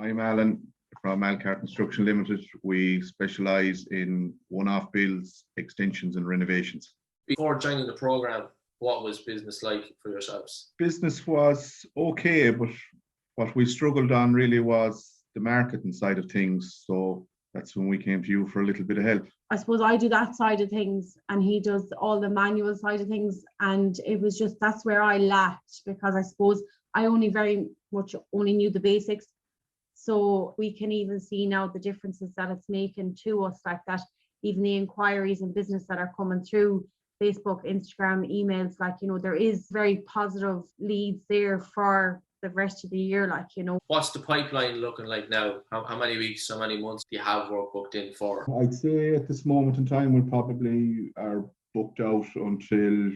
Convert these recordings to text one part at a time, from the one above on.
I'm Alan from ALKAR Construction Limited. We specialise in one-off builds, extensions and renovations. Before joining the programme, what was business like for yourselves? Business was okay, but what we struggled on really was the marketing side of things. So that's when we came to you for a little bit of help. I suppose I do that side of things and he does all the manual side of things, and it was just, that's where I lacked, because I suppose I very much only knew the basics. So we can even see now the differences that it's making to us, like that, even the inquiries and business that are coming through Facebook, Instagram, emails, like, you know, there is very positive leads there for the rest of the year, like, you know. What's the pipeline looking like now? How many weeks, how many months do you have work booked in for? I'd say at this moment in time, we probably are booked out until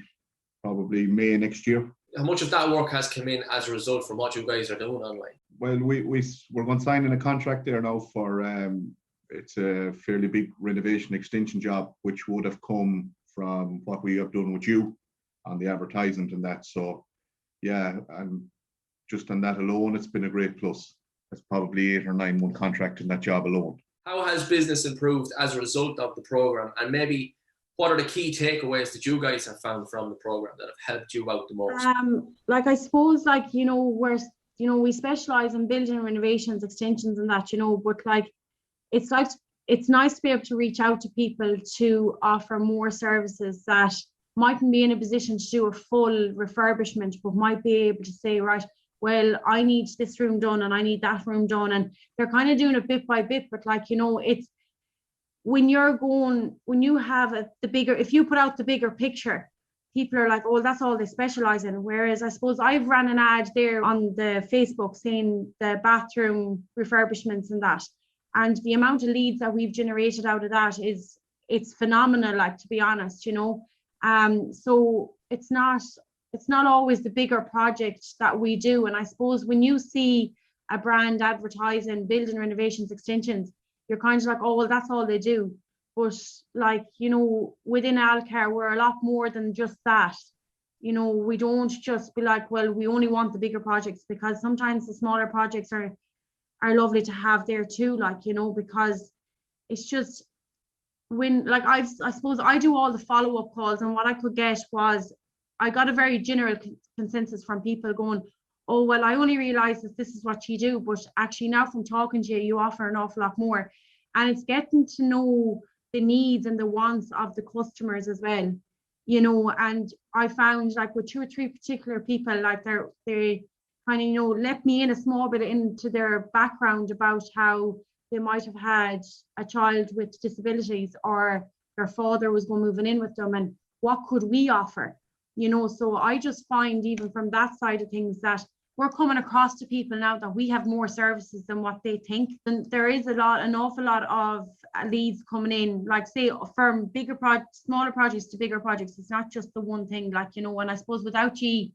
probably May next year. How much of that work has come in as a result from what you guys are doing online? Well, we're going to sign in a contract there now for, it's a fairly big renovation extension job, which would have come from what we have done with you on the advertisement and that. So yeah, and just on that alone, it's been a great plus. It's probably 8 or 9 month contract in that job alone. How has business improved as a result of the programme? And maybe what are the key takeaways that you guys have found from the programme that have helped you out the most? Like, I suppose, like, you know, we specialise in building renovations, extensions and that, you know, but like, it's nice to be able to reach out to people to offer more services that mightn't be in a position to do a full refurbishment, but might be able to say, right, well, I need this room done and I need that room done. And they're kind of doing it bit by bit, but like, you know, it's when you have if you put out the bigger picture, people are like, oh, that's all they specialize in. Whereas I suppose I've ran an ad there on the Facebook saying the bathroom refurbishments and that. And the amount of leads that we've generated out of that it's phenomenal, like, to be honest, you know. So it's not always the bigger project that we do. And I suppose when you see a brand advertising building renovations, extensions, you're kind of like, oh, well, that's all they do. But like, you know, within ALKAR, we're a lot more than just that. You know, we don't just be like, well, we only want the bigger projects, because sometimes the smaller projects are lovely to have there too, like, you know, because it's just when, like, I suppose I do all the follow-up calls, and what I could get was, I got a very general consensus from people going, oh, well, I only realized that this is what you do, but actually now from talking to you, you offer an awful lot more. And it's getting to know the needs and the wants of the customers as well, you know. And I found, like, with 2 or 3 particular people, like, they kind of, you know, let me in a small bit into their background about how they might have had a child with disabilities, or their father was moving in with them, and what could we offer, you know. So I just find, even from that side of things, that we're coming across to people now that we have more services than what they think. And there is an awful lot of leads coming in, like, say, from bigger projects, smaller projects to bigger projects. It's not just the one thing, like, you know. And I suppose without you,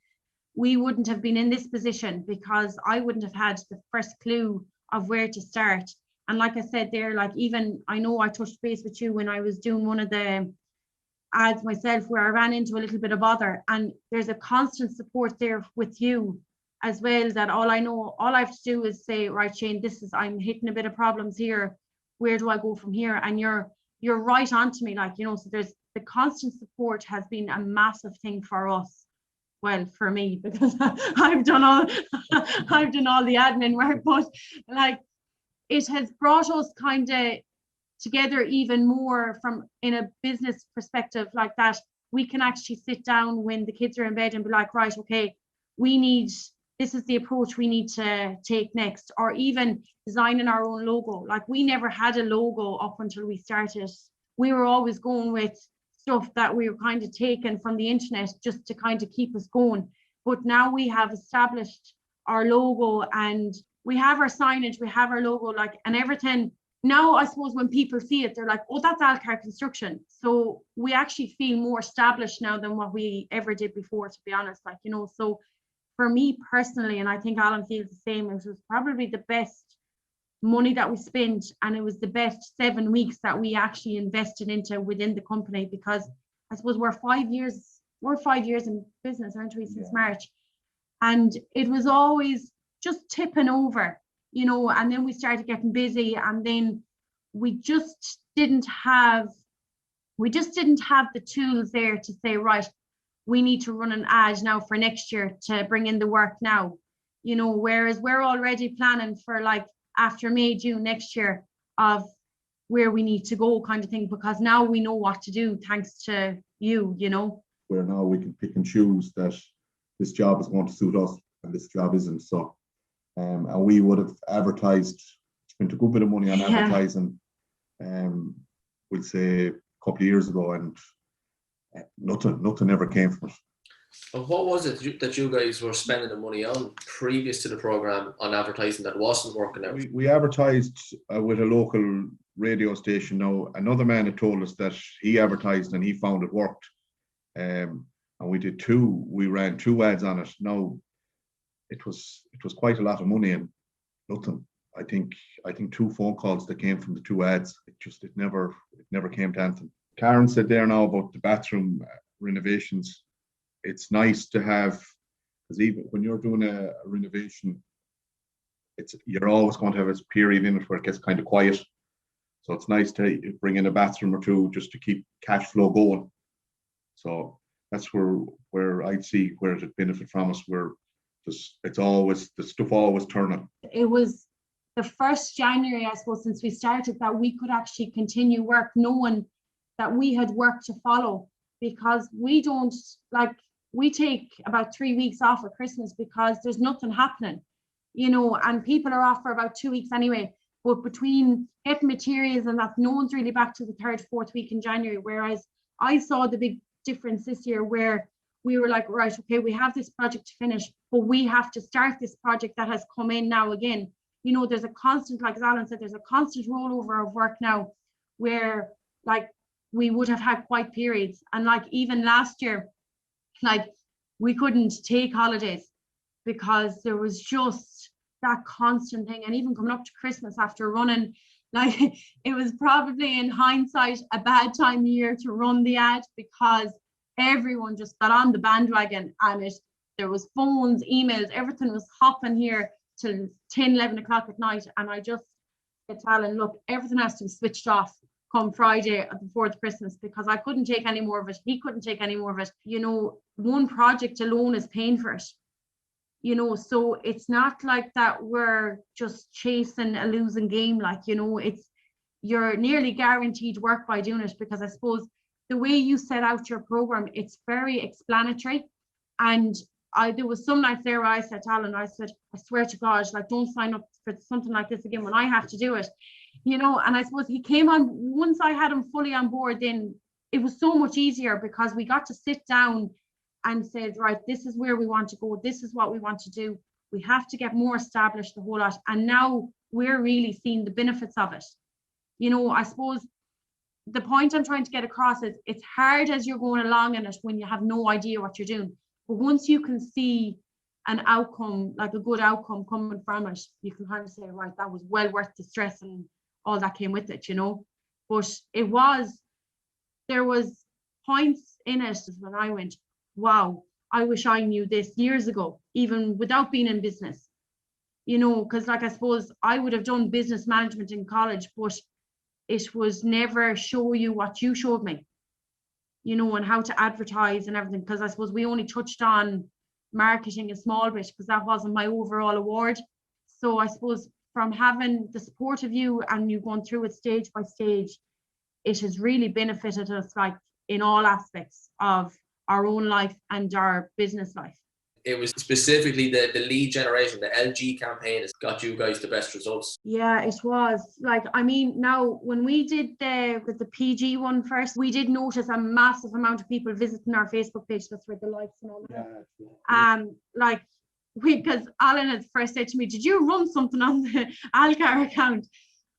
we wouldn't have been in this position, because I wouldn't have had the first clue of where to start. And like I said there, like, even I know I touched base with you when I was doing one of the ads myself, where I ran into a little bit of bother, and there's a constant support there with you as well, that all I have to do is say, right, Shane, I'm hitting a bit of problems here, where do I go from here? And you're right on to me, like, you know. So there's the constant support has been a massive thing for us. Well, for me, because I've done all the admin work, but like, it has brought us kind of together even more from in a business perspective, like that we can actually sit down when the kids are in bed and be like, right, okay, this is the approach we need to take next. Or even designing our own logo. Like, we never had a logo up until we started. We were always going with stuff that we were kind of taken from the internet just to kind of keep us going. But now we have established our logo, and we have our signage, we have our logo, like, and everything. Now, I suppose when people see it, they're like, oh, that's ALKAR Construction. So we actually feel more established now than what we ever did before, to be honest, like, you know. So for me personally, and I think Alan feels the same, it was probably the best money that we spent, and it was the best 7 weeks that we actually invested into within the company, because I suppose we're 5 years in business, aren't we, since March. And it was always just tipping over. you know, and then we started getting busy, and then we just didn't have the tools there to say, right, we need to run an ad now for next year to bring in the work now, you know, whereas we're already planning for like after May, June next year of where we need to go kind of thing, because now we know what to do thanks to you, you know. Where now we can pick and choose that this job is going to suit us and this job isn't. So, and we would have advertised, spent a good bit of money on advertising, we'll say a couple of years ago, and nothing ever came from it. And what was it that you guys were spending the money on previous to the program on advertising that wasn't working out? We advertised with a local radio station. Now, another man had told us that he advertised and he found it worked. And we ran 2 ads on it. Now, it was quite a lot of money and nothing. I think 2 phone calls that came from the 2 ads. It never came to anything. Karen said there now about the bathroom renovations. It's nice to have, because even when you're doing a renovation, you're always going to have a period in it where it gets kind of quiet. So it's nice to bring in a bathroom or 2 just to keep cash flow going. So that's where I'd see where it'd benefit from us. Where it's always the stuff always turning. It was the 1st January, I suppose, since we started, that we could actually continue work, knowing that we had work to follow, because we take about 3 weeks off at Christmas because there's nothing happening, you know, and people are off for about 2 weeks anyway. But between getting materials and that, no one's really back to the 3rd, 4th week in January. Whereas I saw the big difference this year where we were like, right, okay, we have this project to finish, but we have to start this project that has come in now again. You know, there's a constant, like as Alan said, there's a constant rollover of work now, where like we would have had quiet periods. And like even last year, like we couldn't take holidays because there was just that constant thing. And even coming up to Christmas after running, like it was probably in hindsight a bad time of year to run the ad, because everyone just got on the bandwagon, and there was phones, emails, everything was hopping here till 10, 11 o'clock at night. And I just said to Alan, look, everything has to be switched off come Friday before Christmas, because I couldn't take any more of it. He couldn't take any more of it. You know, one project alone is paying for it. You know, so it's not like that we're just chasing a losing game. Like, you know, you're nearly guaranteed work by doing it, because I suppose the way you set out your program, it's very explanatory. And there was some nights there where I said to Alan, I said, I swear to God, like, don't sign up for something like this again when I have to do it. You know, and I suppose he came on, once I had him fully on board, then it was so much easier, because we got to sit down and said, right, this is where we want to go. This is what we want to do. We have to get more established, the whole lot. And now we're really seeing the benefits of it. You know, I suppose the point I'm trying to get across is it's hard as you're going along in it when you have no idea what you're doing. But once you can see an outcome, like a good outcome coming from it, you can kind of say, right, that was well worth the stress and all that came with it, you know. But there was points in it when I went, wow, I wish I knew this years ago, even without being in business, you know, because like I suppose I would have done business management in college, but it was never show you what you showed me, you know, and how to advertise and everything, because I suppose we only touched on marketing a small bit because that wasn't my overall award. So I suppose from having the support of you and you going through it stage by stage, it has really benefited us, like in all aspects of our own life and our business life. It was specifically the lead generation, the LG campaign has got you guys the best results. Yeah, it was. Like, I mean, now when we did the PG one first, we did notice a massive amount of people visiting our Facebook page. That's where the likes and all that. Like, because Alan had first said to me, did you run something on the ALKAR account?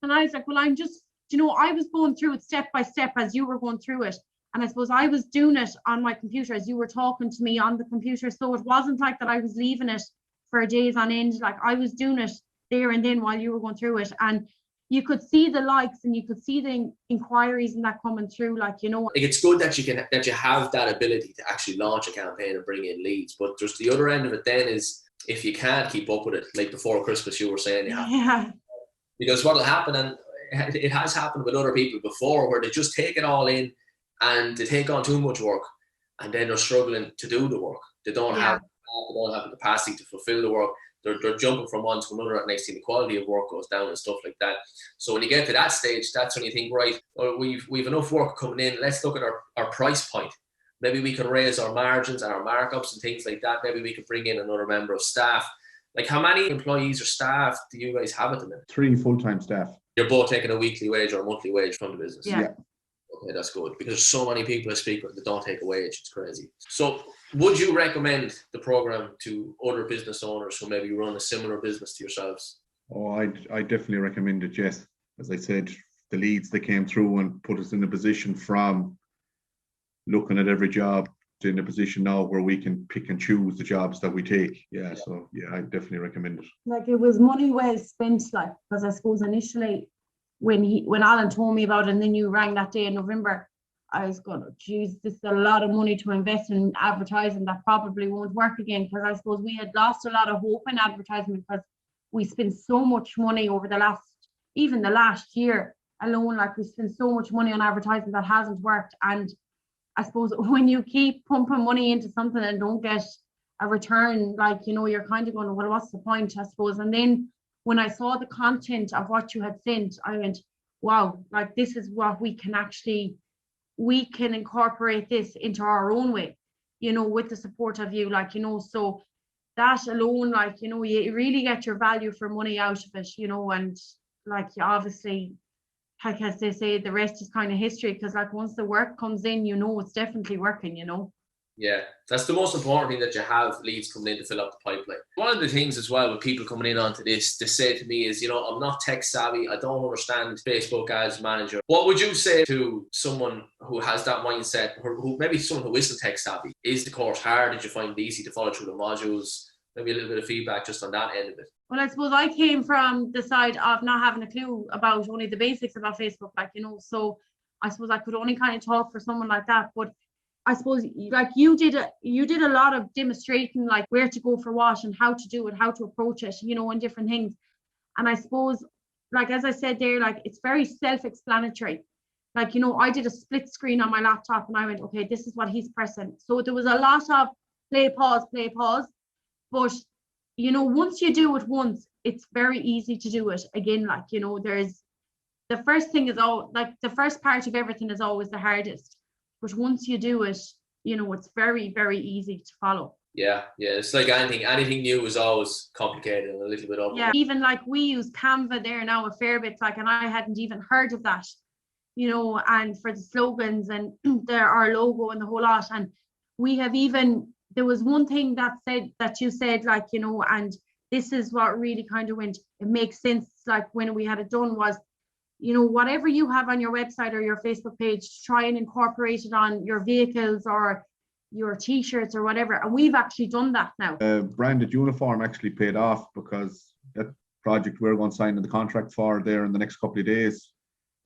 And I was like, well, I'm just, you know, I was going through it step by step as you were going through it. And I suppose I was doing it on my computer as you were talking to me on the computer. So it wasn't like that I was leaving it for days on end. Like, I was doing it there and then while you were going through it. And you could see the likes and you could see the inquiries and that coming through, like, you know. Like, it's good that you have that ability to actually launch a campaign and bring in leads. But just the other end of it then is if you can't keep up with it, like before Christmas, you were saying you have to. Yeah. Because what will happen, and it has happened with other people before, where they just take it all in and they take on too much work, and then they're struggling to do the work. They don't have the capacity to fulfill the work. They're jumping from one to another, and next thing the quality of work goes down and stuff like that. So when you get to that stage, that's when you think, right, well, we've enough work coming in. Let's look at our price point. Maybe we can raise our margins and our markups and things like that. Maybe we could bring in another member of staff. Like, how many employees or staff do you guys have at the minute? 3 full-time staff. You're both taking a weekly wage or a monthly wage from the business? Yeah. Okay, that's good. Because there's so many people I speak with that don't take a wage. It's crazy. So would you recommend the program to other business owners who maybe run a similar business to yourselves? Oh, I definitely recommend it, yes. As I said, the leads that came through and put us in a position from looking at every job to in a position now where we can pick and choose the jobs that we take. Yeah. So yeah, I definitely recommend it. Like, it was money well spent, like, because I suppose initially when Alan told me about it and then you rang that day in November, I was going, oh, geez, this is a lot of money to invest in advertising that probably won't work again, because I suppose we had lost a lot of hope in advertising because we spent so much money over the last year alone. Like, we spent so much money on advertising that hasn't worked. And I suppose when you keep pumping money into something and don't get a return, like, you know, you're kind of going, well, what's the point, I suppose. And then when I saw the content of what you had sent, I went, wow, like, this is what we can incorporate this into our own way, you know, with the support of you, like, you know. So that alone, like, you know, you really get your value for money out of it, you know. And like, you obviously, like, as they say, the rest is kind of history, because like, once the work comes in, you know, it's definitely working, you know. Yeah, that's the most important thing, that you have leads coming in to fill up the pipeline. One of the things as well with people coming in onto this, they say to me is, you know, I'm not tech savvy. I don't understand Facebook Ads Manager. What would you say to someone who has that mindset, or who maybe someone who isn't tech savvy? Is the course hard? Did you find it easy to follow through the modules? Maybe a little bit of feedback just on that end of it. Well, I suppose I came from the side of not having a clue about only the basics about Facebook, like, you know, so I suppose I could only kind of talk for someone like that. But I suppose, like, you did a lot of demonstrating, like, where to go for what and how to do it, how to approach it, you know, and different things. And I suppose, like, as I said there, like, it's very self-explanatory. Like, you know, I did a split screen on my laptop and I went, okay, this is what he's pressing. So there was a lot of play, pause. But, you know, once you do it once, it's very easy to do it again. Like, you know, the first thing is the first part of everything is always the hardest. But once you do it, you know, it's very, very easy to follow. Yeah. It's like anything new is always complicated and a little bit over. Yeah, even like we use Canva there now a fair bit, like, and I hadn't even heard of that, you know, and for the slogans and our logo and the whole lot. And we have there was one thing that you said, like, you know, and this is what really kind of it makes sense, like, when we had it done was, you know, whatever you have on your website or your Facebook page, try and incorporate it on your vehicles or your t-shirts or whatever. And we've actually done that now. Branded uniform actually paid off, because that project we're going to sign the contract for there in the next couple of days.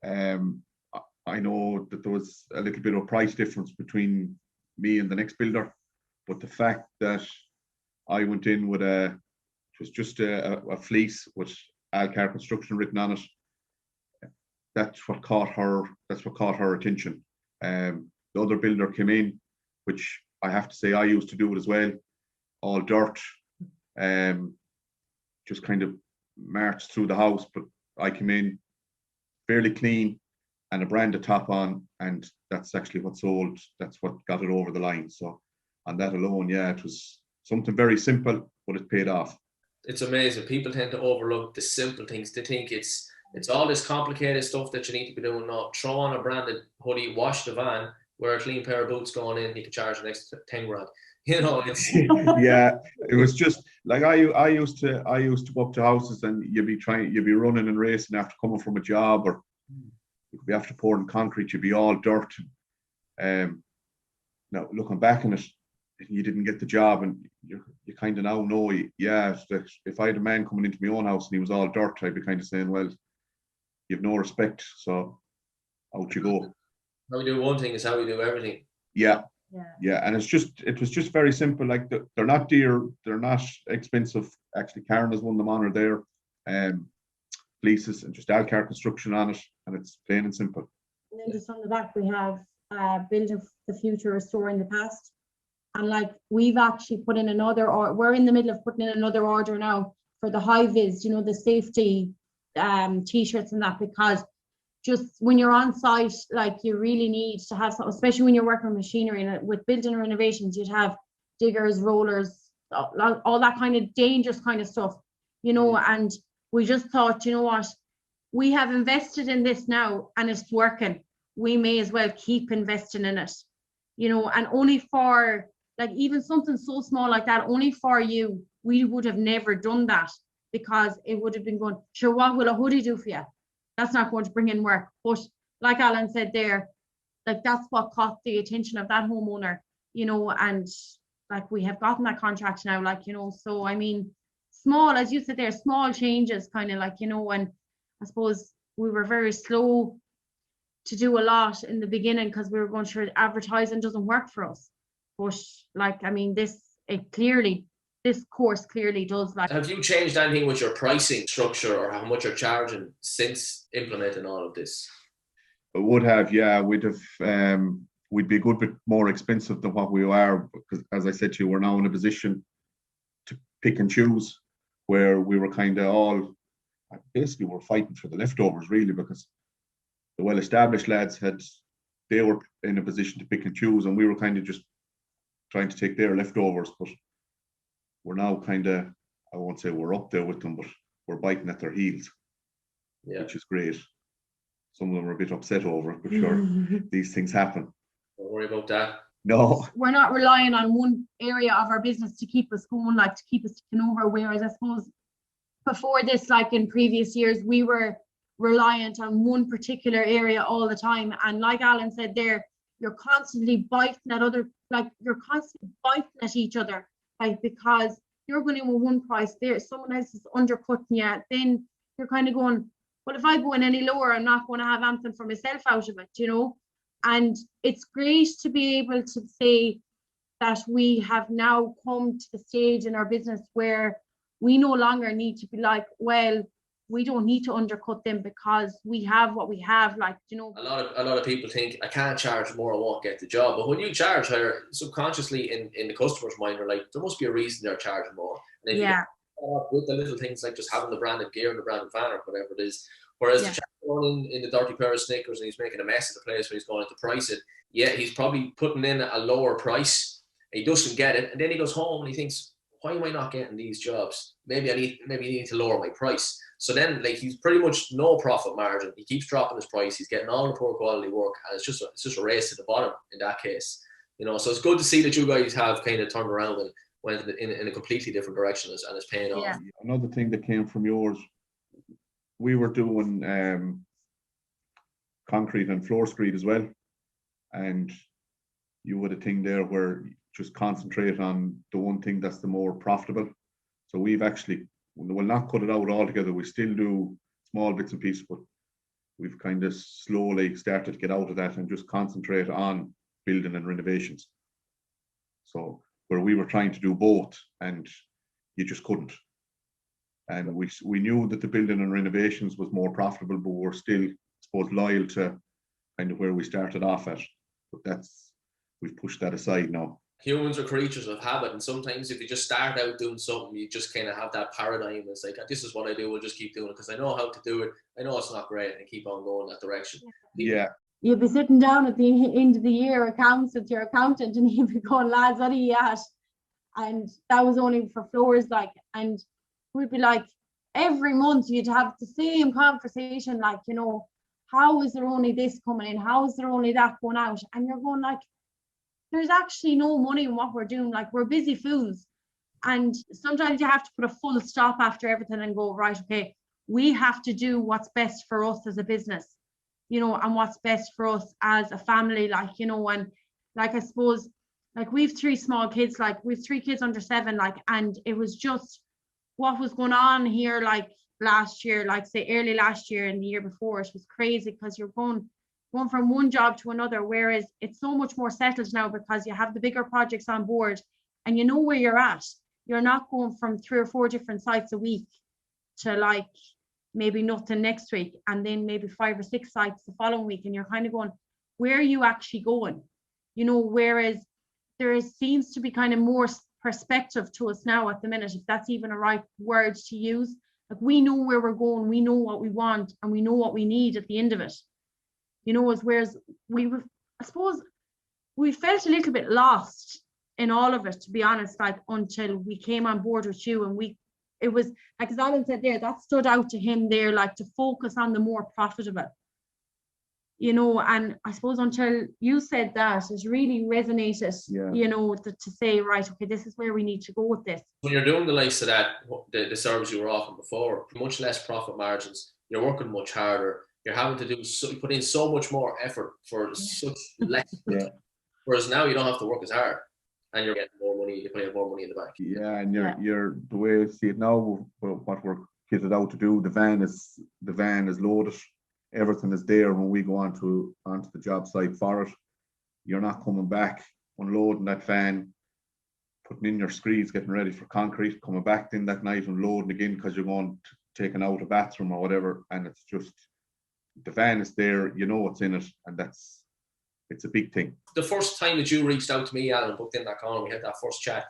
I know that there was a little bit of price difference between me and the next builder, but the fact that I went in with just a fleece with ALKAR construction written on it, that's what caught her attention. The other builder came in, which I have to say I used to do it as well, all dirt, just kind of marched through the house. But I came in fairly clean and a branded top on, and that's actually what sold. That's what got it over the line. So on that alone, yeah, it was something very simple, but it paid off. It's amazing. People tend to overlook the simple things. They think it's all this complicated stuff that you need to be doing. No, throw on a branded hoodie, wash the van, wear a clean pair of boots going in, you can charge an extra 10 grand. You know, it's yeah, it was just like I used to go up to houses and you'd be running and racing after coming from a job, or you'd be after pouring concrete, you'd be all dirt. Now looking back on it, you didn't get the job, and you kind of now know, yeah, if I had a man coming into my own house and he was all dirt, I'd be kind of saying, well, you've no respect, so out you go. How we do one thing is how we do everything. Yeah. Yeah, and it was just very simple. Like they're not dear, they're not expensive. Actually, Karen has won them on her there. Leases and just ALKAR construction on it, and it's plain and simple. And then just on the back we have building the future, restoring the past. And like we've actually put in another, or we're in the middle of putting in another order now for the high vis, you know, the safety t-shirts and that, because just when you're on site, like you really need to have some, especially when you're working with machinery and with building renovations, you'd have diggers, rollers, all that kind of dangerous kind of stuff, you know. And we just thought, you know what, we have invested in this now and it's working. We may as well keep investing in it, you know. And only for like even something so small like that, only for you, we would have never done that, because it would have been going, sure, what will a hoodie do for you? That's not going to bring in work. But like Alan said there, like that's what caught the attention of that homeowner, you know. And like we have gotten that contract now, like, you know. So I mean, small, as you said there, small changes kind of like, you know. And I suppose we were very slow to do a lot in the beginning because we were going, sure, advertising doesn't work for us. But like, I mean, this course clearly does. Like, have you changed anything with your pricing structure or how much you're charging since implementing all of this? It would have, yeah. We'd be a good bit more expensive than what we are, because as I said to you, we're now in a position to pick and choose, where we were kind of all basically we're fighting for the leftovers really, because the well-established lads they were in a position to pick and choose, and we were kind of just trying to take their leftovers. But we're now kind of, I won't say we're up there with them, but we're biting at their heels, which is great. Some of them are a bit upset over it, but sure, these things happen. Don't worry about that. No. We're not relying on one area of our business to keep us going, like to keep us ticking over, whereas I suppose before this, like in previous years, we were reliant on one particular area all the time. And like Alan said there, you're constantly biting at each other, like, because you're going in with one price there, someone else is undercutting you, then you're kind of going, well, if I go in any lower, I'm not going to have anything for myself out of it, you know. And it's great to be able to say that we have now come to the stage in our business where we no longer need to be like, well, we don't need to undercut them because we have what we have, like, you know. A lot of people think I can't charge more, I won't get the job. But when you charge higher, subconsciously in the customer's mind, they're like, there must be a reason they're charging more. And if you get with the little things like just having the branded gear and the branded van or whatever it is, whereas the chap going in the dirty pair of Snickers and he's making a mess of the place when he's going to price it, he's probably putting in a lower price. He doesn't get it, and then he goes home and he thinks, why am I not getting these jobs? Maybe I need to lower my price. So then, like, he's pretty much no profit margin. He keeps dropping his price. He's getting all the poor quality work, and it's just a race to the bottom in that case. You know, so it's good to see that you guys have kind of turned around and went in a completely different direction, and it's paying off. Another thing that came from yours, we were doing concrete and floor screed as well, and you had a thing there where just concentrate on the one thing that's the more profitable. So we've actually, we'll not cut it out altogether. We still do small bits and pieces, but we've kind of slowly started to get out of that and just concentrate on building and renovations. So where we were trying to do both and you just couldn't. And we knew that the building and renovations was more profitable, but we're still, I suppose, loyal to kind of where we started off at. But we've pushed that aside now. Humans are creatures of habit, and sometimes if you just start out doing something, you just kind of have that paradigm. It's like, this is what I do, we'll just keep doing it because I know how to do it. I know it's not great, and keep on going that direction. Yeah. You'll be sitting down at the end of the year accounts with your accountant, and you'll be going, lads, what are you at? And that was only for floors, like, and we'd be like, every month you'd have the same conversation, like, you know, how is there only this coming in? How is there only that going out? And you're going like, there's actually no money in what we're doing. Like, we're busy fools. And sometimes you have to put a full stop after everything and go, right, okay, we have to do what's best for us as a business, you know, and what's best for us as a family, like, you know. And like, I suppose, like, we've 3 small kids, like we've 3 kids under 7, like, and it was just what was going on here, like last year, like say early last year and the year before, it was crazy, because you're going, going from one job to another, whereas it's so much more settled now because you have the bigger projects on board and you know where you're at. You're not going from 3 or 4 different sites a week to like maybe nothing next week and then maybe 5 or 6 sites the following week, and you're kind of going, where are you actually going? You know, whereas there seems to be kind of more perspective to us now at the minute, if that's even a right word to use. Like, we know where we're going, we know what we want, and we know what we need at the end of it. You know, whereas I suppose we felt a little bit lost in all of it, to be honest, like until we came on board with you, and it was like, as Alan said there, that stood out to him there, like to focus on the more profitable. You know, and I suppose until you said that, it really resonated, you know, to say, right, okay, this is where we need to go with this. When you're doing the likes of that, the service you were offering before, much less profit margins, you're working much harder, you're having to put in so much more effort for such less. Whereas now you don't have to work as hard and you're getting more money, you're putting more money in the bank. Yeah, and you're the way I see it now, what we're kitted out to do, the van is loaded. Everything is there when we go onto the job site for it. You're not coming back, unloading that van, putting in your screeds, getting ready for concrete, coming back in that night and loading again because you're going to taking out a bathroom or whatever. And it's just, the van is there, you know what's in it, and it's a big thing. The first time that you reached out to me, Alan, booked in that call, and we had that first chat,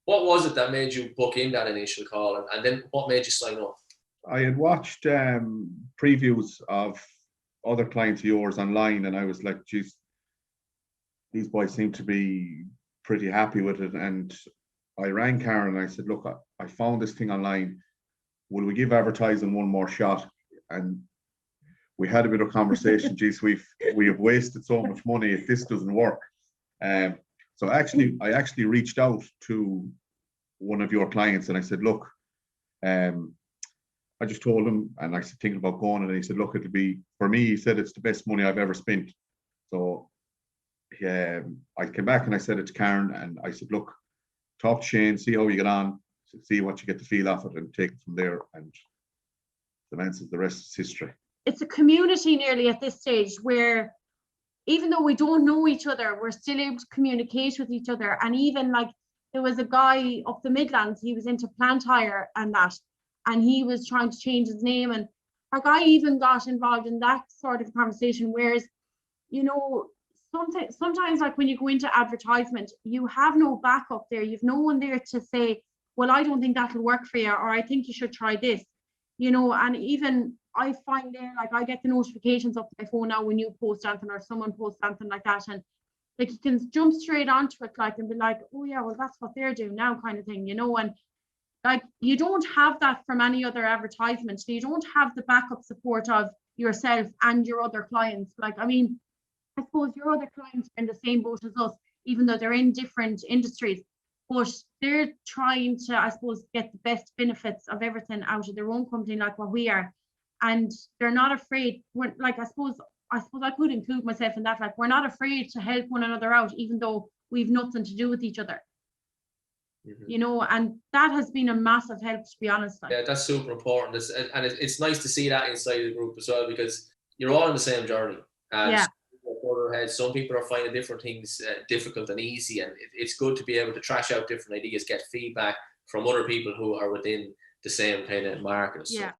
what was it that made you book in that initial call, and then what made you sign up? I had watched previews of other clients of yours online, and I was like, geez, these boys seem to be pretty happy with it. And I rang Karen and I said, look, I found this thing online. Will we give advertising one more shot? And we had a bit of conversation. Geez, we have wasted so much money if this doesn't work. So I actually reached out to one of your clients and I said, look, I just told him, and I said, thinking about going, and he said, look, it'll be, for me, he said, it's the best money I've ever spent. So I came back and I said it to Karen, and I said, look, talk to Shane, see how you get on, see what you get the feel of it, and take it from there. And the man says the rest is history. It's a community nearly at this stage where, even though we don't know each other, we're still able to communicate with each other. And even like, there was a guy up the Midlands, he was into plant hire and that, and he was trying to change his name, and like I even got involved in that sort of conversation. Whereas, you know, sometimes like when you go into advertisement, you have no backup there, you've no one there to say, well, I don't think that'll work for you, or I think you should try this, you know. And even I find there, like, I get the notifications up my phone now when you post something or someone posts something like that, and like you can jump straight onto it, like, and be like, oh yeah, well, that's what they're doing now, kind of thing, you know. And like, you don't have that from any other advertisement. So you don't have the backup support of yourself and your other clients. Like, I mean, I suppose your other clients are in the same boat as us, even though they're in different industries, but they're trying to, I suppose, get the best benefits of everything out of their own company, like what we are. And they're not afraid. Like, I suppose I could include myself in that. Like, we're not afraid to help one another out, even though we've nothing to do with each other. Mm-hmm. You know, and that has been a massive help, to be honest. Yeah, that's super important. It's nice to see that inside the group as well, because you're all on the same journey. Yeah. Some people are finding different things difficult and easy, and it's good to be able to trash out different ideas, get feedback from other people who are within the same kind of market. Yeah.